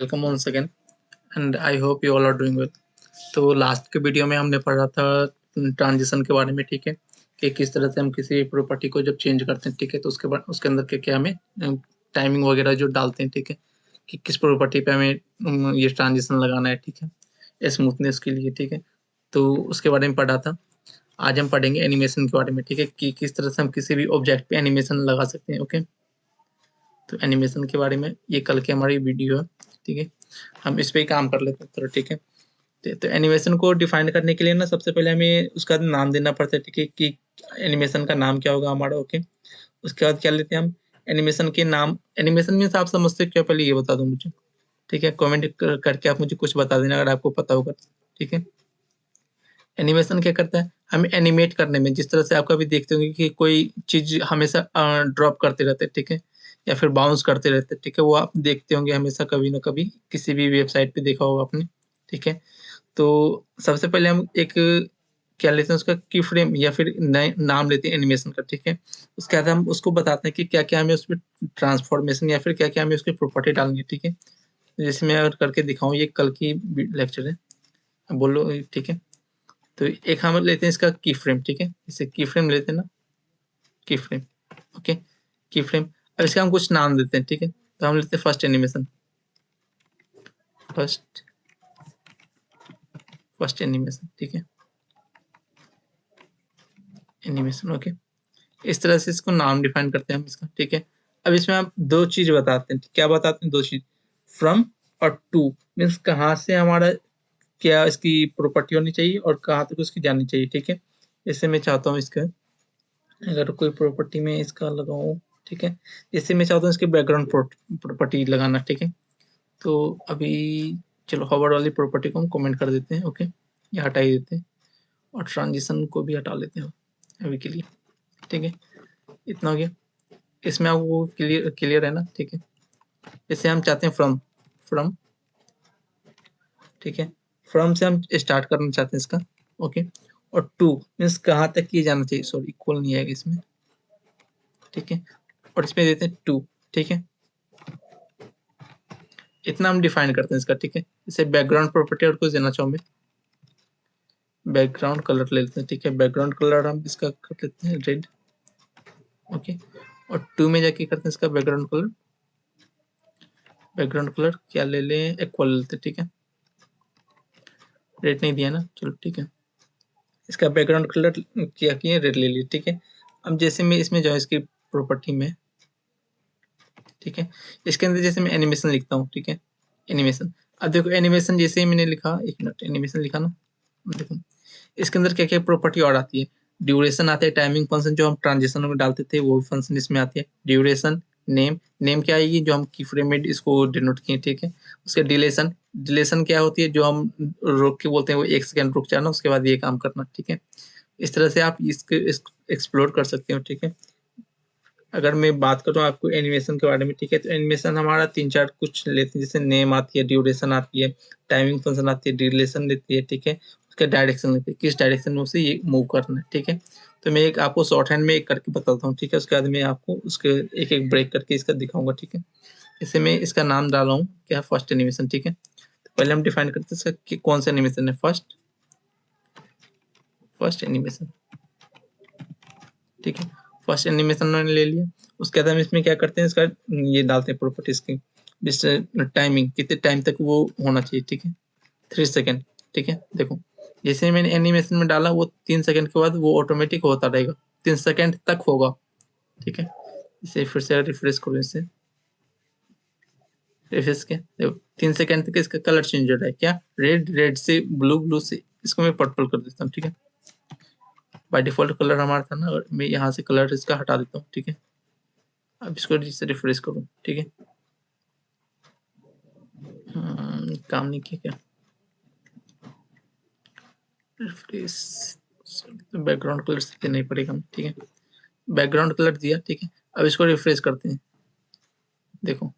Welcome once again and I hope you all are doing well. तो last के video में हमने पढ़ा था ट्रांजिशन के बारे में, ठीक है, कि किस तरह से हम किसी प्रॉपर्टी को जब चेंज करते हैं, ठीक है, तो उसके बाद उसके अंदर क्या क्या हमें टाइमिंग वगैरह जो डालते हैं, ठीक है, कि किस प्रॉपर्टी पे हमें ये ट्रांजिशन लगाना है, ठीक है, स्मूथनेस के लिए, ठीक है, तो उसके बारे में पढ़ा था। आज हम पढ़ेंगे एनिमेशन के बारे में, ठीक है, कि किस तरह से हम किसी भी ऑब्जेक्ट पे एनिमेशन लगा सकते हैं। ओके, तो एनिमेशन के बारे में ये कल की हमारी वीडियो है, ठीक है, हम इस पे ही काम कर लेते हैं थोड़ा, ठीक है। तो एनिमेशन को डिफाइन करने के लिए ना सबसे पहले हमें उसका नाम देना पड़ता है, ठीक है, कि एनिमेशन का नाम क्या होगा हमारा। ओके, उसके बाद क्या लेते हैं हम एनिमेशन के नाम। एनिमेशन मीन्स आप समझते हो क्या, पहले ये बता दो मुझे, ठीक है, कमेंट करके आप मुझे कुछ बता देना अगर आपको पता होगा, ठीक है। एनिमेशन क्या करता है, हमें एनिमेट करने में, जिस तरह से आप कभी देखते होंगे कि कोई चीज हमेशा ड्रॉप करते रहते हैं, ठीक है, या फिर बाउंस करते रहते हैं, ठीक है, वो आप देखते होंगे हमेशा कभी ना कभी किसी भी वेबसाइट पे देखा होगा आपने, ठीक है। तो सबसे पहले हम एक क्या लेते हैं उसका की फ्रेम या फिर नए नाम लेते हैं एनिमेशन का, ठीक है। उसके बाद हम उसको बताते हैं कि क्या क्या हमें उसमें ट्रांसफॉर्मेशन या फिर क्या क्या हमें उसकी प्रॉपर्टी डालनी है, ठीक है। जैसे मैं अगर करके दिखाऊं, ये कल की लेक्चर है, बोलो, ठीक है। तो एक हम लेते हैं इसका की फ्रेम, ठीक है, इसे की फ्रेम लेते हैं ना, की फ्रेम। ओके, की फ्रेम। अब इसका हम कुछ नाम देते हैं, ठीक है, तो हम लेते हैं first animation, first first animation, ठीक है, एनिमेशन। ओके, इस तरह से इसको नाम डिफाइन करते हैं हम इसका, ठीक है। अब इसमें आप दो चीज बताते हैं, क्या बताते हैं, दो चीज, फ्रॉम और टू, मीन्स कहाँ से हमारा क्या इसकी प्रॉपर्टी होनी चाहिए और कहाँ तक उसकी जानी चाहिए, ठीक है। जैसे मैं चाहता हूँ इसका, अगर कोई प्रॉपर्टी में इसका लगाऊं, ठीक है, जैसे मैं चाहता हूँ इसके बैकग्राउंड प्रॉपर्टी लगाना, ठीक है। तो अभी चलो होवर वाली प्रॉपर्टी को हम कमेंट कर देते हैं। ओके, ये हटा ही देते हैं और ट्रांजिशन को भी हटा लेते हैं अभी के लिए, ठीक है। इतना हो गया, इसमें आपको क्लियर क्लियर है ना, ठीक है। जैसे हम चाहते हैं फ्रॉम, फ्रॉम, ठीक है, फ्रॉम से हम स्टार्ट करना चाहते हैं इसका। ओके, और टू मीन्स कहाँ तक किए जाना चाहिए, सॉरी इक्वल नहीं आएगा इसमें, ठीक है, और इसमें देते हैं टू, ठीक है। इतना हम डिफाइन करते हैं इसका, ठीक है। इसे बैकग्राउंड प्रॉपर्टी और कुछ देना चाहूँ मैं, बैकग्राउंड कलर ले लेते हैं, ठीक है, बैकग्राउंड कलर हम इसका कर लेते हैं रेड। ओके, और टू में जाके करते हैं इसका बैकग्राउंड कलर, बैकग्राउंड कलर क्या ले लें, इक्वल लेते हैं, ठीक है। रेड नहीं दिया ना, चलो ठीक है, इसका बैकग्राउंड कलर क्या किए, रेड ले लिए, ठीक है। अब जैसे मैं इसमें जाऊँ इसकी प्रॉपर्टी में, ठीक है, इसके अंदर जैसे मैं एनिमेशन लिखता हूँ, ठीक है, एनिमेशन। अब देखो एनिमेशन जैसे ही मैंने लिखा, एक मिनट, एनिमेशन लिखा ना, देखो इसके अंदर क्या क्या प्रॉपर्टी और आती है, ड्यूरेशन आता है, टाइमिंग फंक्शन जो हम ट्रांजिशन में डालते थे वो फंक्शन इसमें आती है, ड्यूरेशन, नेम, नेम क्या आएगी जो हम की फ्रेम में इसको डिनोट किए, ठीक है। उसके डिलेशन, डिलेशन क्या होती है जो हम रोक के बोलते हैं वो 1 सेकंड रुक जाना उसके बाद ये काम करना, ठीक है। इस तरह से आप इसके एक्सप्लोर कर सकते हो, ठीक है। अगर मैं बात करूँ आपको एनिमेशन के बारे में, ठीक है, तो एनिमेशन हमारा 3-4 कुछ लेते हैं, जैसे नेम आती है, ड्यूरेशन आती है, टाइमिंग फंक्शन आती है, डिलेशन देती है, ठीक है, उसका डायरेक्शन लेती है, किस डायरेक्शन में उसे ये मूव करना है, ठीक है। तो मैं एक आपको शॉर्ट हैंड में एक करके बताता हूँ, ठीक है, उसके बाद मैं आपको उसके एक एक ब्रेक करके इसका दिखाऊंगा, ठीक है। जैसे मैं इसका नाम डाला हूँ क्या, फर्स्ट एनिमेशन, ठीक है। तो पहले हम डिफाइन करते हैं इसका कि कौन सा एनिमेशन है, फर्स्ट, फर्स्ट एनिमेशन, ठीक है, फर्स्ट एनिमेशन मैंने ले लिया। उसके बाद हम इसमें क्या करते हैं, इसका ये डालते हैं प्रॉपर्टीज की, जिस टाइमिंग कितने टाइम तक वो होना चाहिए, ठीक है, 3 सेकेंड, ठीक है। देखो जैसे मैंने एनिमेशन में डाला वो 3 सेकेंड के बाद वो ऑटोमेटिक होता रहेगा, 3 सेकेंड तक होगा, ठीक है। इसे फिर से रिफ्रेश करो, इसे रिफ्रेश किया, देखो 3 सेकेंड तक इसका कलर चेंज हो रहा है, क्या, रेड, रेड से ब्लू, ब्लू से इसको मैं पर्पल कर देता हूँ, ठीक है। बाय डिफॉल्ट कलर हमारा था ना, मैं यहाँ से कलर इसका हटा देता हूँ, ठीक है। अब इसको जिससे रिफ्रेश करूँ, ठीक है। काम नहीं किया क्या, रिफ्रेश, बैकग्राउंड कलर से देना ही पड़ेगा, ठीक है, बैकग्राउंड कलर दिया, ठीक है। अब इसको रिफ्रेश करते हैं, देखो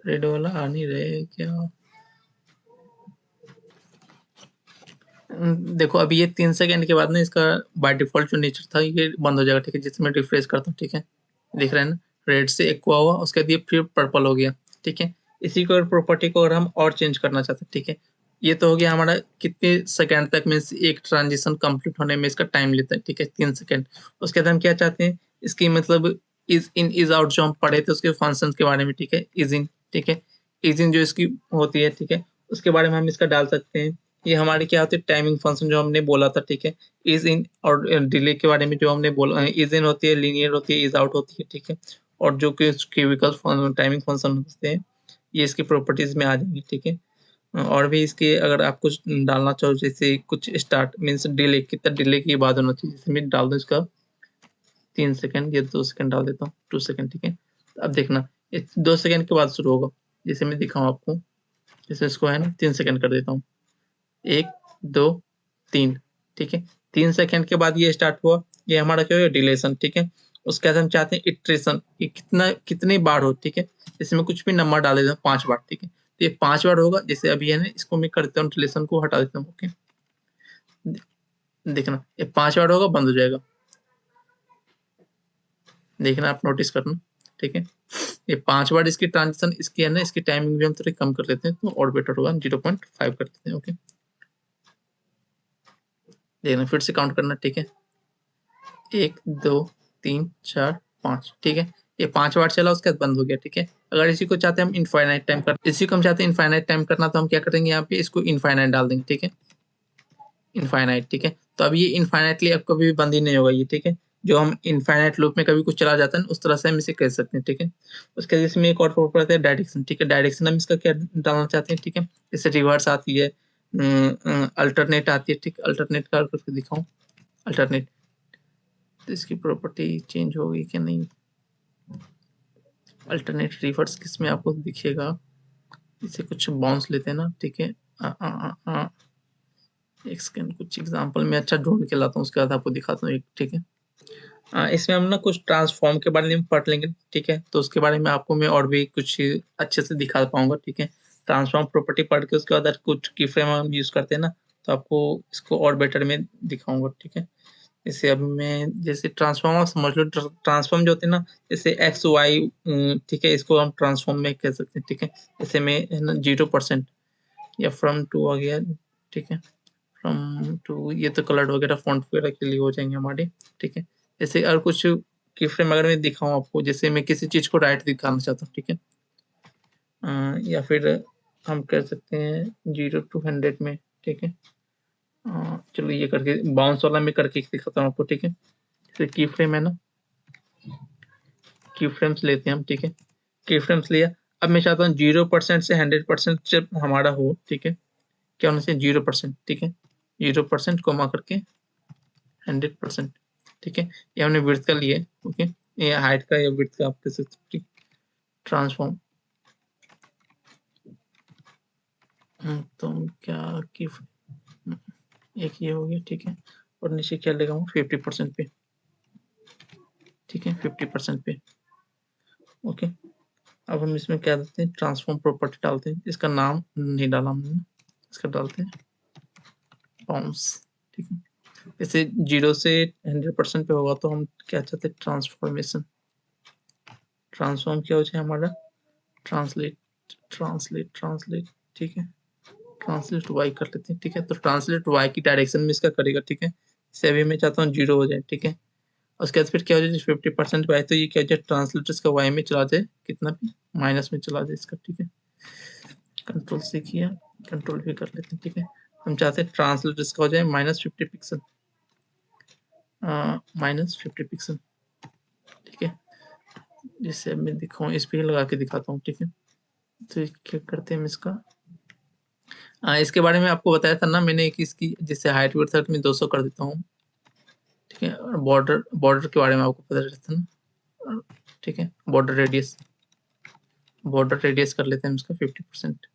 रेड वाला आ नहीं रहे क्या, देखो अभी ये 3 सेकेंड के बाद ना इसका बाय डिफॉल्ट जो नेचर था ये बंद हो जाएगा, ठीक है। जिसमें रिफ्रेश करता हूँ, ठीक है, दिख रहा है ना, रेड से एक्वा हुआ, उसके बाद ये फिर पर्पल हो गया, ठीक है। इसी को प्रॉपर्टी को अगर हम और चेंज करना चाहते हैं, ठीक है, ये तो हो गया हमारा कितने सेकंड तक मीन्स एक ट्रांजिशन कंप्लीट होने में इसका टाइम लेता है, ठीक है, 3 सेकंड। उसके बाद हम क्या चाहते हैं, इसकी मतलब इज इन इज आउट जो हम पढ़े थे उसके फंक्शन के बारे में, ठीक है, इज इन, ठीक है, इज इन जो इसकी होती है, ठीक है, उसके बारे में हम इसका डाल सकते हैं। ये हमारी क्या होती है, टाइमिंग फंक्शन जो हमने बोला था, ठीक है, इज इन और डिले के बारे में जो हमने बोला, इज इन होती है, लीनियर होती है, इज आउट होती है, ठीक है, और जो कि क्यूबिकल टाइमिंग फंक्शन होते हैं ये इसकी प्रॉपर्टीज में आ जाएंगे, ठीक है। और भी इसके अगर आप कुछ डालना चाहो, जैसे कुछ स्टार्ट मीन्स डिले, कितना डिले की बात होना चाहिए, जैसे मैं डाल दूँ इसका 3 सेकंड या 2 सेकंड डाल देता हूँ, 2 सेकंड, ठीक है। अब देखना ये 2 सेकंड के बाद शुरू होगा, जैसे मैं दिखाऊँ आपको, जैसे इसको है ना 3 सेकंड कर देता हूँ, 1 2 3, ठीक है। 3 सेकंड के बाद ये स्टार्ट हुआ, ये हमारा क्या है, डिलेशन, ठीक है। उसके बाद हम चाहते हैं इटरेशन, ये कितनी बार हो, ठीक है, जैसे मैं कुछ भी नंबर डाल देता हूँ 5 बार, ठीक है, तो ये 5 बार होगा। जैसे अभी है ना, इसको मैं कर देता हूँ, डिलेशन को हटा देता हूँ, ओके। देखना ये 5 बार होगा, बंद हो जाएगा, देखना आप नोटिस करना, ठीक है। ये 5 बार इसकी ट्रांजिशन, इसकी है ना, इसकी टाइमिंग भी हम थोड़ी कम कर लेते हैं तो और बेटर होगा, 0.5 कर देते हैं, ओके। देखना फिर से काउंट करना, ठीक है, 1 2 3 4 5, ठीक है, ये 5 बार चला, उसके बाद बंद हो गया, ठीक है। अगर इसी को चाहते हैं हम इनफाइनाइट टाइम कर, इसी को हम चाहते हैं इनफाइनाइट टाइम करना, तो हम क्या करेंगे, यहाँ पे इसको इनफाइनाइट डाल देंगे, ठीक है, इनफाइनाइट, ठीक है। तो अब ये इनफाइनाइटली अब कभी भी बंद ही नहीं होगा ये, ठीक है। जो हम इनफाइनाइट लूप में कभी कुछ चला जाता है उस तरह से हम इसे कह सकते हैं, ठीक है। उसके बाद इसमें एक और प्रॉपर्टी है डायरेक्शन, ठीक है, डायरेक्शन हम इसका क्या डालना चाहते हैं, ठीक है, जैसे रिवर्स आती है, अल्टरनेट आती है, ठीक, अल्टरनेट का करके दिखाऊं, अल्टरनेट, तो इसकी प्रॉपर्टी चेंज होगी कि नहीं, अल्टरनेट रिवर्स किसमें आपको दिखेगा, इसे कुछ बाउंस लेते हैं ना, ठीक है, एक सेकंड, कुछ एग्जांपल में अच्छा ढूंढ के लाता हूँ, उसके बाद आपको दिखाता हूँ एक, ठीक है। इसमें हम ना कुछ ट्रांसफॉर्म के बारे में पढ़ लेंगे, ठीक है, तो उसके बारे में आपको मैं और भी कुछ अच्छे से दिखा पाऊंगा, ठीक है। ट्रांसफॉर्म प्रॉपर्टी पढ़ के उसके बाद कुछ की फ्रेम हम यूज करते हैं ना, तो आपको इसको और बेटर में दिखाऊंगा, ठीक है। जैसे अब मैं जैसे ट्रांसफॉर्म समझ लो, ट्रांसफॉर्म जो होते हैं ना, जैसे एक्स वाई, ठीक है, इसको हम ट्रांसफॉर्म में कह सकते हैं, ठीक है। जैसे मैं है ना 0% या फ्रॉम टू आ गया, ठीक है, फ्रॉम टू, ये तो कलर वगैरह फॉन्ट वगैरह के लिए हो जाएंगे हमारे, ठीक है। जैसे और कुछ की फ्रेम अगर मैं दिखाऊं आपको, जैसे मैं किसी चीज को राइट दिखाना चाहता हूँ, ठीक है, या फिर हम कर सकते हैं 0 to 100 में, ठीक है। चलो ये करके बाउंस वाला मैं करके दिखाता हूँ आपको, ठीक है। जैसे की फ्रेम है ना, की फ्रेम्स लेते हैं हम, ठीक है, की फ्रेम्स लिया। अब मैं चाहता हूँ 0% से 100% जब हमारा हो, ठीक है, क्या होना चाहिए, 0%, ठीक है, 0% कोमा करके 100%, ठीक है। ये हमने विड्थ का लिए, ओके, ये हाइट का या विड्थ का आप कह सकते हो, ठीक। ट्रांसफॉर्म, तो क्या कि एक ये हो गया, ठीक है, और नीचे क्या लगाऊं 50% पे, ठीक है, 50% पे, ओके। अब हम इसमें क्या डालते हैं, ट्रांसफॉर्म प्रॉपर्टी डालते हैं, इसका नाम नहीं डाला हमने, इसका डालते हैं बाउंस, ठीक है। जैसे 0 से 100% पे होगा तो हम क्या चाहते हैं, ट्रांसफॉर्मेशन, ट्रांसफॉर्म क्या हो जाए हमारा, ट्रांसलेट, ट्रांसलेट, ठीक है, ट्रांसलेट वाई कर लेते हैं, ठीक है। तो ट्रांसलेट वाई की डायरेक्शन में इसका करेगा, ठीक है। इसे अभी मैं चाहता हूँ 0 हो जाए, ठीक है। उसके बाद फिर क्या हो जाए, 50% पे आए तो ये क्या हो जाए, ट्रांसलेट इसका वाई में चला जाए, कितना पे, माइनस में चला जाए इसका, ठीक है। कंट्रोल से किया, कंट्रोल भी कर लेते हैं, ठीक है। हम चाहते हैं ट्रांसलेट इसका हो जाए -50 पिक्सल, -50 पिक्सल, ठीक है। जिससे मैं दिखाऊँ, इस पे लगा के दिखाता हूँ, ठीक है। तो क्या करते हैं हम इसका, इसके बारे में आपको बताया था ना मैंने, कि इसकी जैसे हाइट विड्थ में 200 कर देता हूँ, ठीक है। और बॉर्डर बॉर्डर के बारे में आपको पता रहता है ना, ठीक है, बॉर्डर रेडियस कर लेते हैं इसका 50%,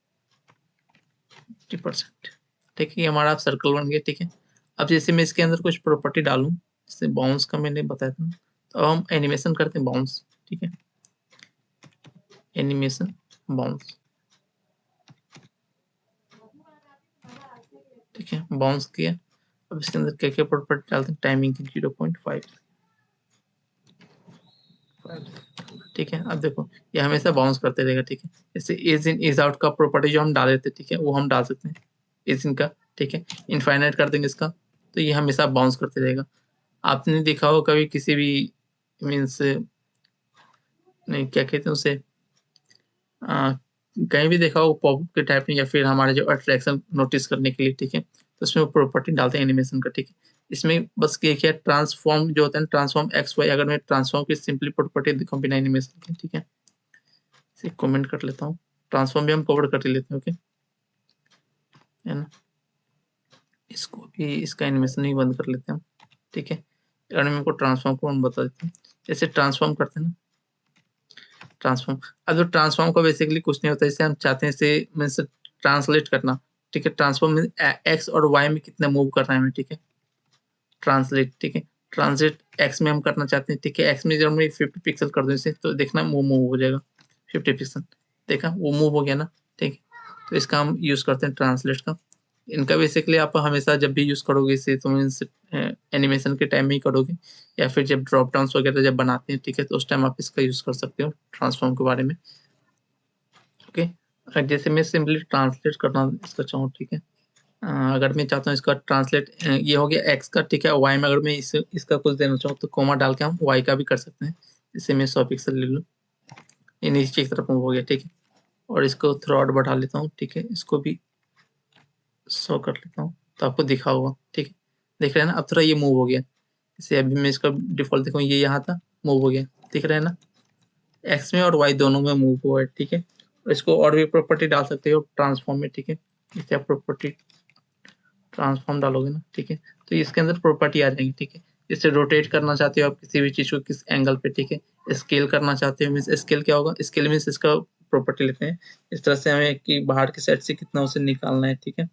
50%, ठीक है। ये हमारा सर्कल बन गया, ठीक है। अब जैसे मैं इसके अंदर कुछ प्रॉपर्टी डालूं, जैसे बाउंस का मैंने बताया था, तो हम एनिमेशन करते हैं बाउंस, ठीक है, एनिमेशन बाउंस, ठीक है, बाउंस किया। अब इसके अंदर क्या क्या प्रॉपर्टी डालते हैं, टाइमिंग की 0.5, ठीक है। अब देखो ये हमेशा बाउंस करते रहेगा, ठीक है। जैसे इज इन इज आउट का प्रॉपर्टी जो हम डाले थे, ठीक है, वो हम डाल सकते हैं इज इन का, ठीक है। इनफाइनाइट कर देंगे इसका, तो ये हमेशा बाउंस करते रहेगा। आपने देखा हो कभी किसी भी मीन्स नहीं क्या कहते हैं उसे, कहीं भी देखा हो पॉपअप के टाइप में, या फिर हमारे जो अट्रैक्शन नोटिस करने के लिए, ठीक है, तो उसमें वो प्रॉपर्टी डालते हैं एनिमेशन का, ठीक है। इसमें बस ये क्या ट्रांसफॉर्म जो होता है ट्रांसफॉर्म एक्स वाई, अगर मैं ट्रांसफॉर्म की सिंपली प्रॉपर्टी दिखाऊं बिना एनिमेशन के, ठीक है, इसे कमेंट कर लेता हूँ। ट्रांसफॉर्म भी हम कवर कर ही लेते हैं, ओके, है ना। इसको भी इसका एनिमेशन ही बंद कर लेते हैं हम, ठीक है। अगर मैं को ट्रांसफॉर्म को हम बता देते हैं, जैसे ट्रांसफॉर्म करते हैं ना, ट्रांसफॉर्म। अब जो ट्रांसफॉर्म का बेसिकली कुछ नहीं होता, इसे हम चाहते हैं इसे मीन्स ट्रांसलेट करना, ठीक है। ट्रांसफॉर्म मीन्स एक्स और वाई में कितना मूव कर रहा है हमें, ठीक है। ट्रांसलेट, ठीक है, ट्रांसलेट एक्स में हम करना चाहते हैं, ठीक है। एक्स में जब मैं 50 पिक्सल कर दूं इसे, तो देखना वो मूव हो जाएगा 50 पिक्सल, देखा वो मूव हो गया ना, ठीक है। तो इसका हम यूज करते हैं ट्रांसलेट का। इनका बेसिकली आप हमेशा जब भी यूज करोगे इसे, तो मीन्स एनिमेशन के टाइम में ही करोगे, या फिर जब ड्रॉप डाउन वगैरह जब बनाते हैं, ठीक है, तो उस टाइम आप इसका यूज कर सकते हो ट्रांसफॉर्म के बारे में, ओके। जैसे मैं सिंपली ट्रांसलेट करना इसका चाहूँ, ठीक है। अगर मैं चाहता हूँ इसका ट्रांसलेट, ये हो गया एक्स का, ठीक है। वाई में अगर मैं इसका कुछ देना चाहूँ, तो कोमा डाल के हम वाई का भी कर सकते हैं। जैसे मैं 100 पिक्सल ले लूँ, ये नीचे की तरफ मूव हो गया, ठीक है। और इसको थोड़ा और बढ़ा लेता हूँ, ठीक है, इसको भी 100 कर लेता हूँ, तो आपको दिखा होगा, ठीक है। देख रहे हैं ना, अब थोड़ा ये मूव हो गया। जैसे अभी मैं इसका डिफॉल्ट देखूँ, ये यहाँ था, मूव हो गया, दिख रहा है ना, एक्स में और वाई दोनों में मूव हुआ है, ठीक है। और इसको और भी प्रॉपर्टी डाल सकते हो ट्रांसफॉर्म में, ठीक है। जैसे आप प्रॉपर्टी ट्रांसफॉर्म डालोगे ना, ठीक है, तो इसके अंदर प्रॉपर्टी आ जाएगी, ठीक है। इसे रोटेट करना चाहते हो आप किसी भी चीज को किस एंगल पे, ठीक है। स्केल करना चाहते हो, मीन्स स्केल क्या होगा, स्केल मीन्स इसका प्रॉपर्टी लेते हैं इस तरह से हमें कि बाहर के साइड से कितना उसे निकालना है, ठीक है।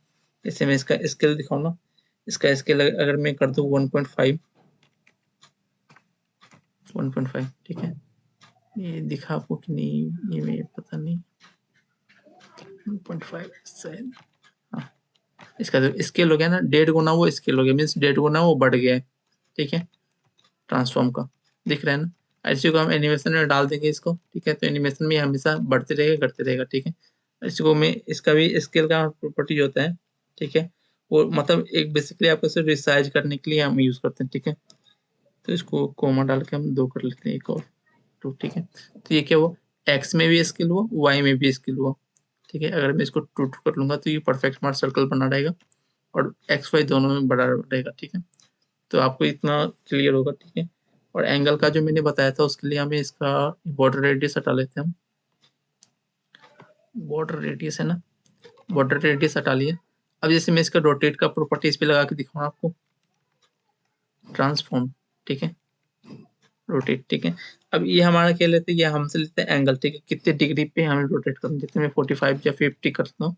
जैसे मैं इसका स्केल दिखाऊँ ना, इसका स्केल अगर मैं कर दूं 1.5, 1.5, ठीक है। ये दिखा आपको कि नहीं, ये मैं पता नहीं, 1.5 शायद, हाँ। इसका जो स्केल हो गया ना, 1.5 गुना वो स्केल हो गया, मीन्स 1.5 गुना वो बढ़ गया है, ठीक है, ट्रांसफॉर्म का, दिख रहा है ना। ऐसे को हम एनिमेशन में डाल देंगे इसको, ठीक है, तो एनिमेशन में हमेशा बढ़ते रहेगा घटते रहेगा, ठीक है। इसको मैं इसका भी स्केल का प्रॉपर्टी होता है, ठीक है, वो मतलब एक बेसिकली आपको सिर्फ रिसाइज करने के लिए हम यूज करते हैं, ठीक है। तो इसको कोमा डाल के हम 2 कर लेते हैं, एक और 2, ठीक है। तो ये क्या हुआ, एक्स में भी स्केल हुआ, वाई में भी स्केल हुआ, ठीक है। अगर मैं इसको 2 कर लूंगा, तो ये परफेक्ट हमारा सर्कल बना रहेगा, और एक्स वाई दोनों में बड़ा रहेगा, ठीक है। तो आपको इतना क्लियर होगा, ठीक है। और एंगल का जो मैंने बताया था, उसके लिए हमें इसका बॉर्डर रेडियस हटा लेते हैं हम। बॉर्डर रेडियस है ना, बॉर्डर रेडियस हटा लिया। अब जैसे मैं इसका रोटेट का प्रॉपर्टी इस पे लगा के दिखाऊँ आपको, ट्रांसफॉर्म, ठीक है, रोटेट, ठीक है। अब ये हमारा क्या लेते हैं, ये हमसे लेते हैं एंगल, ठीक है, कितने डिग्री पे हमें रोटेट करना, जैसे मैं 45 या 50 करता हूँ,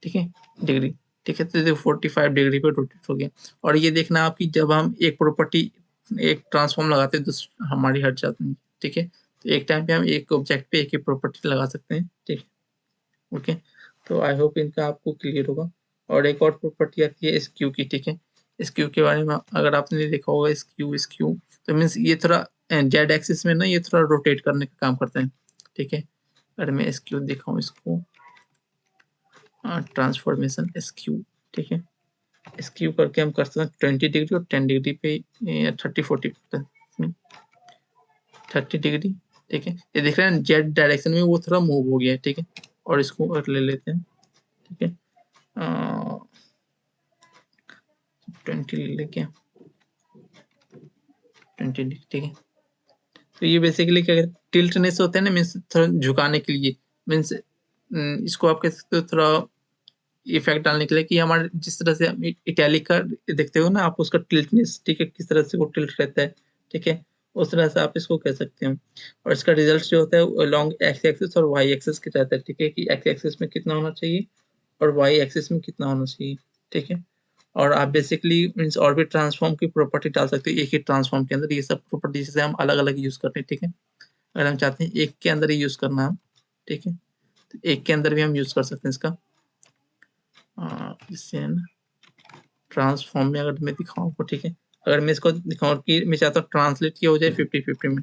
ठीक है, डिग्री, ठीक है। तो देखो 45 डिग्री पे रोटेट हो गया। और ये देखना आपकी जब हम एक प्रॉपर्टी एक ट्रांसफॉर्म लगाते हैं, तो हमारी हट जाती है, ठीक है। तो एक टाइम पे हम एक ऑब्जेक्ट पे एक ही प्रॉपर्टी लगा सकते हैं, ठीक है, ओके। तो आई होप इनका आपको क्लियर होगा। और एक और प्रॉपर्टी आती है स्क्यू की, ठीक है। स्क्यू के बारे में अगर आपने देखा होगा, स्क्यू स्क्यू तो मीन्स ये थोड़ा जेड एक्सिस में ना, ये थोड़ा रोटेट करने का काम करते हैं, ठीक है। अगर मैं स्क्यू दिखाऊं इसको, ट्रांसफॉर्मेशन स्क्यू, ठीक है, स्क्यू करके हम कर सकते हैं 20 डिग्री और 10 डिग्री पे, 30-40 में 30 डिग्री, ठीक है। ये देख रहे हैं जेड डायरेक्शन में वो थोड़ा मूव हो गया है, ठीक है। और इसको और ले लेते हैं, ठीक है, 20 ले लेके 20 डिग्री, ठीक है। तो ये बेसिकली क्या कहते हैं, टिल्टनेस होता है ना, मीन्स थोड़ा झुकाने के लिए, मीन्स इसको आप कह सकते हो थोड़ा इफेक्ट डालने के लिए, कि हमारे जिस तरह से इटैलिक का देखते हो ना आप, उसका टिल्टनेस, ठीक है, किस तरह से वो टिल्ट रहता है, ठीक है, उस तरह से आप इसको कह सकते हो। और इसका रिजल्ट जो होता है लॉन्ग एक्स एक्सिस और वाई एक्सिस के रहता है, ठीक है, कि एक्स एक्सिस में कितना होना चाहिए और वाई एक्सिस में कितना होना चाहिए, ठीक है। और आप बेसिकली मीन्स और भी ट्रांसफॉर्म की प्रॉपर्टी डाल सकते हो एक ही ट्रांसफॉर्म के अंदर, ये सब प्रॉपर्टी से हम अलग अलग यूज करते हैं, ठीक है। अगर हम चाहते हैं एक के अंदर ही यूज करना हम, ठीक है, तो एक के अंदर भी हम यूज कर सकते हैं इसका, इससे है ना, ट्रांसफॉर्म में अगर मैं दिखाऊँ आपको, ठीक है, अगर मैं इसको दिखाऊँ कि मैं चाहता हूँ ट्रांसलेट किया हो जाए 50-50 में,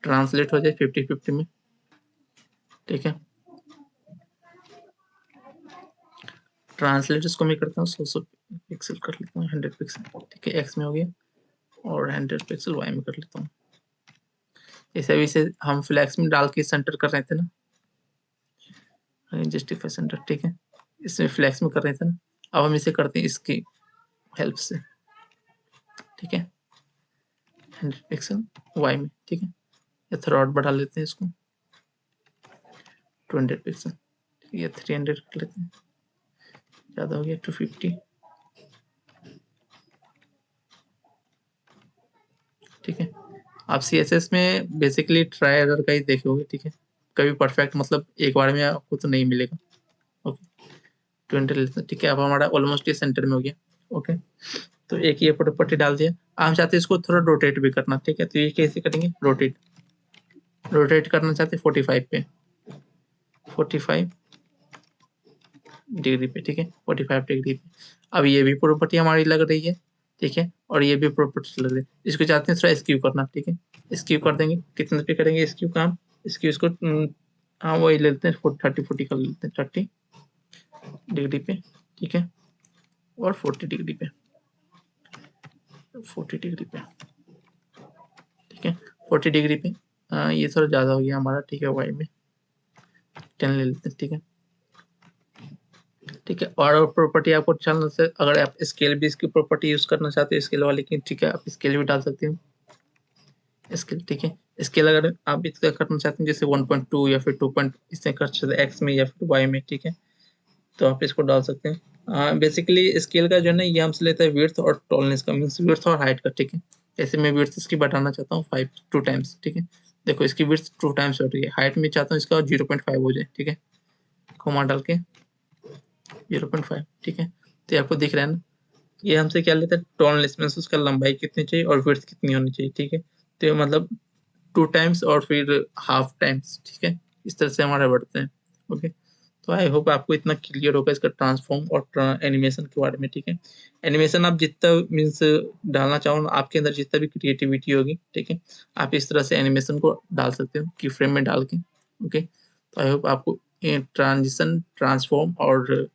ट्रांसलेट हो जाए 50-50 में, ठीक है। ट्रांसलेट इसको मैं करता हूँ 100 पिक्सल कर लेता हूँ, 100 पिक्सल, ठीक है, एक्स में हो गया, और 100 पिक्सल वाई में कर लेता हूँ। ऐसे भी से हम फ्लैक्स में डाल के सेंटर कर रहे थे ना, जस्टिफाई सेंटर, ठीक है, इसमें फ्लैक्स में कर रहे थे ना, अब हम इसे करते हैं इसकी हेल्प से, ठीक है, 100 पिक्सल वाई में, ठीक है। या थोड़ा और बढ़ा लेते हैं इसको 200 पिक्सल, ठीक है, 300 कर लेते हैं, ज़्यादा हो गया 250, ठीक है। आप CSS में बेसिकली ट्राई एरर का ही देखोगे, ठीक है, कभी परफेक्ट मतलब एक बार में आपको तो नहीं मिलेगा। ओके, 20 लेते हैं, ठीक है। अब हमारा ऑलमोस्ट ये सेंटर में हो गया, ओके। तो एक ये प्रॉपर्टी डाल दिया, हम चाहते हैं इसको थोड़ा रोटेट भी करना, ठीक है, तो ये कैसे करेंगे, रोटेट करना चाहते हैं 45 पे, 45 डिग्री पे, ठीक है, 45 डिग्री पे। अब ये भी प्रॉपर्टी हमारी लग रही है, ठीक है, और ये भी प्रॉपर्टी लग रही है, इसको चाहते हैं थोड़ा स्क्यू करना, ठीक है, स्क्यू कर देंगे, कितने पे करेंगे स्क्यू काम, स्क्यू इसको हाँ वही ले लेते हैं 30-40 कर लेते हैं, 30 डिग्री पे, ठीक है, और 40 डिग्री पे, 40 डिग्री पे, ठीक है, 40 डिग्री पे। ये थोड़ा ज़्यादा हो गया हमारा, ठीक है, वाई में 10 ले लेते हैं, ठीक है, ठीक है। और प्रॉपर्टी आपको चलना से, अगर आप स्केल भी इसकी प्रॉपर्टी यूज करना चाहते हैं स्केल वाले की, ठीक है, आप स्केल भी डाल सकते हो, स्केल, ठीक है। स्केल अगर आप इसका करना चाहते हैं जैसे 1.2 या फिर 2 इससे कर सकते एक्स में या फिर वाई में, ठीक है, तो आप इसको डाल सकते हैं। बेसिकली स्केल का जो है ना, ये हमसे लेता है विड्थ और टॉलनेस का, मीन्स विड्थ और हाइट का, ठीक है। ऐसे मैं विड्थ इसकी बढ़ाना चाहता हूँ 2 टाइम्स, ठीक है, देखो इसकी विड्थ 2 टाइम्स बढ़ रही है, हाइट में चाहता हूँ इसका 0.5 हो जाए, ठीक है, कोमा डाल के 0.5, ठीक है। तो ये आपको दिख रहा है ना, ये हमसे क्या लेता है, टॉलनेस मीन्स उसका लंबाई कितनी चाहिए और विड्थ कितनी होनी चाहिए, ठीक है। तो ये मतलब 2 टाइम्स और फिर हाफ टाइम्स, ठीक है, इस तरह से हमारे बढ़ते हैं, ओके। तो आई होप आपको इतना क्लियर होगा इसका ट्रांसफॉर्म और एनिमेशन के बारे में, ठीक है। एनिमेशन आप जितना मीन्स डालना चाहो ना, आपके अंदर जितना भी क्रिएटिविटी होगी, ठीक है, आप इस तरह से एनिमेशन को डाल सकते हो की फ्रेम में डाल के, ओके। तो आई होप आपको ट्रांजिशन, ट्रांसफॉर्म और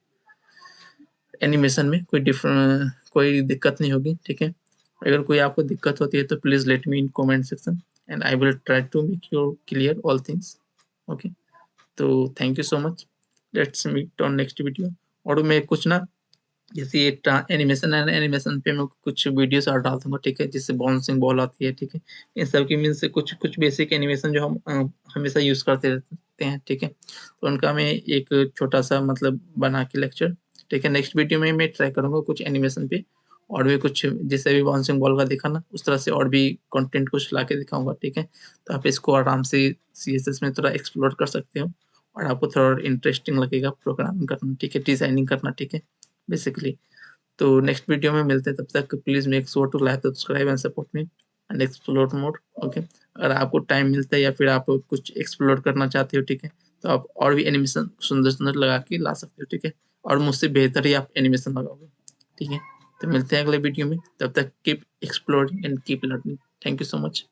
एनिमेशन में कोई दिक्कत नहीं होगी, ठीक है। अगर कोई आपको दिक्कत होती है तो please let me in comment section and I will try to make you clear all things, okay. तो thank you so much, let's meet on next video. और मैं कुछ ना, जैसे ये एनिमेशन है ना, एनिमेशन पे मैं कुछ वीडियोस और डाल दूंगा, ठीक है, जिससे बाउंसिंग बॉल आती है, ठीक है, इन सब की मीन्स कुछ कुछ बेसिक एनिमेशन जो हम हमेशा यूज करते रहते हैं, ठीक है, तो उनका मैं एक छोटा सा मतलब बना के लेक्चर, ठीक है, नेक्स्ट वीडियो में मैं ट्राई करूंगा कुछ एनिमेशन पे, और भी कुछ जैसे भी बाउंसिंग बॉल का दिखा ना, उस तरह से और भी कंटेंट कुछ ला के दिखाऊंगा, ठीक है। तो आप इसको आराम से CSS में थोड़ा एक्सप्लोर कर सकते हो, और आपको थोड़ा इंटरेस्टिंग लगेगा प्रोग्रामिंग करना, ठीक है, डिजाइनिंग करना, ठीक है, बेसिकली। तो नेक्स्ट वीडियो में मिलते हैं, तब तक please make sure to like, subscribe and support me and explore more, okay. अगर आपको टाइम मिलता है या फिर आप कुछ एक्सप्लोर करना चाहते हो, ठीक है, तो आप और भी एनिमेशन सुंदर सुंदर लगा के ला सकते हो, ठीक है, और मुझसे बेहतर ही आप एनिमेशन लगाओगे, ठीक है। तो मिलते हैं अगले वीडियो में, तब तक keep exploring and keep learning. Thank you so much.